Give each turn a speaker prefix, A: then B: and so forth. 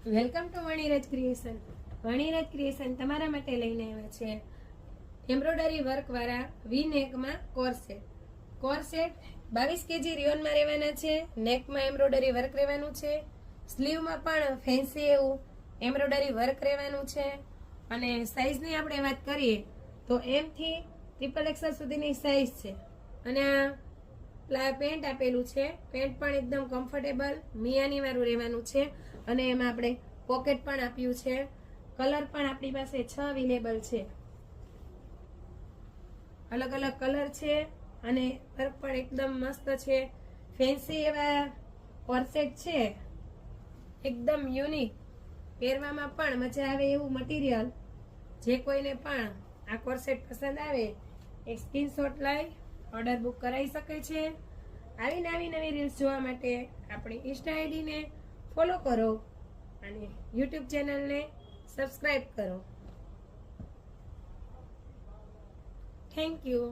A: Welcome to Vaniraj creation. Vaniraj creation તમારા માટે લઈને આવ્યા છે એમ્બ્રોઇડરી વર્ક વાળા વી નેકમાં કોરસેટ. કોરસેટ 22 kg રિયોનમાં રહેવાના છે. નેકમાં એમ્બ્રોઇડરી વર્ક રહેવાનું છે. સ્લીવમાં પણ ફેન્સી એવું એમ્બ્રોઇડરી વર્ક રહેવાનું છે. અને સાઈઝની આપણે વાત કરીએ તો M થી XXL સુધીની સાઈઝ છે. અને આ પેન્ટ આપેલું છે. પેન્ટ પણ એકદમ કમ્ફર્ટેબલ મિયાની વાળું રહેવાનું છે. અને એમાં આપણે પોકેટ પણ આપ્યું છે. કલર પણ આપણી પાસે 6 અવેલેબલ છે. અલગ અલગ કલર છે અને વર્ક પણ એકદમ મસ્ત છે. ફેન્સી એવા કોરસેટ છે, એકદમ યુનિક, પહેરવામાં પણ મજા આવે એવું મટીરિયલ. જે કોઈને પણ આ કોરસેટ પસંદ આવે એક સ્ક્રીનશોટ લઈ ઓર્ડર બુક કરાવી શકે છે. આવી નવી રીલ્સ જોવા માટે આપણી ઇન્સ્ટા આઈડીને ફોલો કરો અને યુટ્યુબ ચેનલને સબસ્ક્રાઇબ કરો. Thank you.